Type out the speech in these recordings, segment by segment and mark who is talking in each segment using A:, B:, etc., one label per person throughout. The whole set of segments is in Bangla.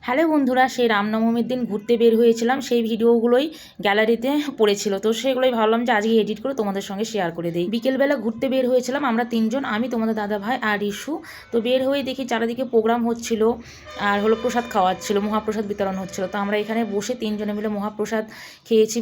A: হ্যালো বন্ধুরা, সেই রামনবমীর দিন ঘুরতে বের হয়েছিলাম, সেই ভিডিওগুলোই গ্যালারিতে পড়েছিল। তো সেগুলোই ভাবলাম যে আজকে এডিট করে তোমাদের সঙ্গে শেয়ার করে দিই। বিকেলবেলা ঘুরতে বের হয়েছিলাম আমরা তিনজন, আমি, তোমাদের দাদা ভাই আর ইস্যু। তো বের হয়ে দেখি চারিদিকে প্রোগ্রাম হচ্ছিল, আর হলো প্রসাদ খাওয়াচ্ছিল, মহাপ্রসাদ বিতরণ হচ্ছিল। তো আমরা এখানে বসে তিনজনে মিলে মহাপ্রসাদ খেয়েছি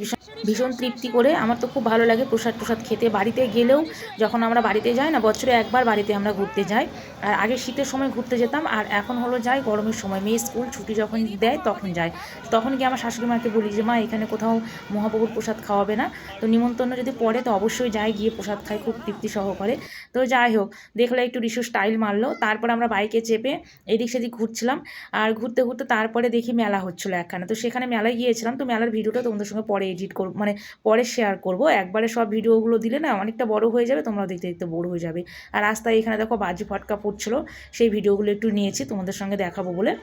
A: ভীষণ তৃপ্তি করে। আমার তো খুব ভালো লাগে প্রসাদ খেতে। বাড়িতে গেলেও যখন আমরা বাড়িতে যাই না, বছরে একবার বাড়িতে আমরা ঘুরতে যাই। আর আগে শীতের সময় ঘুরতে যেতাম, আর এখন হলো যাই গরমের সময়। মেয়ে স্কুল ছুটি যখন দেয় তখন যায়। তখন গিয়ে আমার শাশুড়ি মাকে বলি যে মা, এখানে কোথাও মহাপ্রভুর প্রসাদ খাওয়াবে না? তো নিমন্ত্রণ যদি পড়ে তো অবশ্যই যাই, গিয়ে প্রসাদ খাই খুব তৃপ্তি সহকারে। তো যাই হোক, দেখলে একটু রিসু স্টাইল মারলো। তারপর আমরা বাইকে চেপে এদিক সেদিক ঘুরছিলাম, আর ঘুরতে ঘুরতে তারপরে দেখি মেলা হচ্ছিলো একখানে। তো সেখানে মেলায় গিয়েছিলাম। তো মেলার ভিডিওটা তোমাদের সঙ্গে পরে এডিট করবো, মানে পরে শেয়ার করবো। একবারে সব ভিডিওগুলো দিলে না অনেকটা বড় হয়ে যাবে, তোমরা দেখতে দেখতে বোর হয়ে যাবে। আর রাস্তায় এখানে দেখো বাজি ফটকা পড়ছিলো, সেই ভিডিওগুলো একটু নিয়েছি তোমাদের সঙ্গে দেখাবো বলে।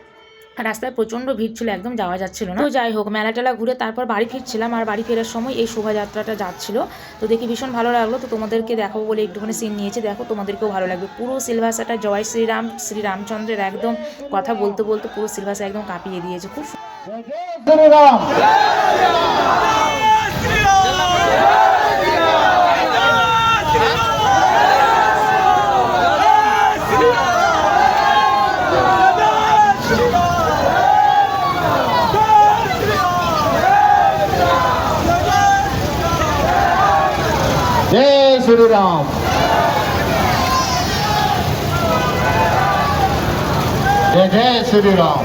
A: রাস্তায় প্রচণ্ড ভিড় ছিল, একদম যাওয়া যাচ্ছিল না। তো যাই হোক, মেলা টেলা ঘুরে তারপর বাড়ি ফিরছিলাম, আর বাড়ি ফেরার সময় এই শোভাযাত্রাটা যাচ্ছিল। তো দেখি ভীষণ ভালো লাগলো। তো তোমাদেরকে দেখাবো বলে একটুখানি সিন নিয়েছি, দেখো তোমাদেরকেও ভালো লাগবে। পুরো সিলভাসাটা জয় শ্রীরাম, শ্রীরামচন্দ্রের একদম কথা বলতে বলতে পুরো সিলভাসা একদম কাঁপিয়ে দিয়েছে। খুব
B: जय श्री राम। जय जय श्री राम।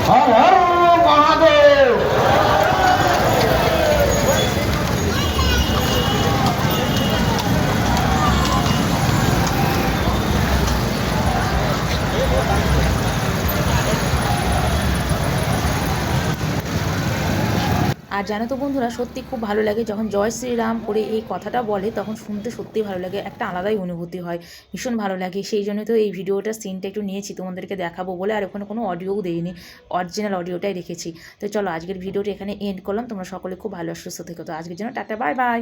B: हर हर महादेव।
A: আর জানো তো বন্ধুরা, সত্যি খুব ভালো লাগে যখন জয় শ্রীরাম করে এই কথাটা বলে, তখন শুনতে সত্যিই ভালো লাগে, একটা আলাদাই অনুভূতি হয়, ভীষণ ভালো লাগে। সেই জন্য তো এই ভিডিওটা সিনটা একটু নিয়েছি তোমাদেরকে দেখাবো বলে। আর ওখানে কোনো অডিওও দেইনি, অরিজিনাল অডিওটাই রেখেছি। তো চলো, আজকের ভিডিওটা এখানে এন্ড করলাম। তোমরা সকলে খুব ভালো সুস্থ থেকো। তো আজকের জন্য টাটা, বাই বাই।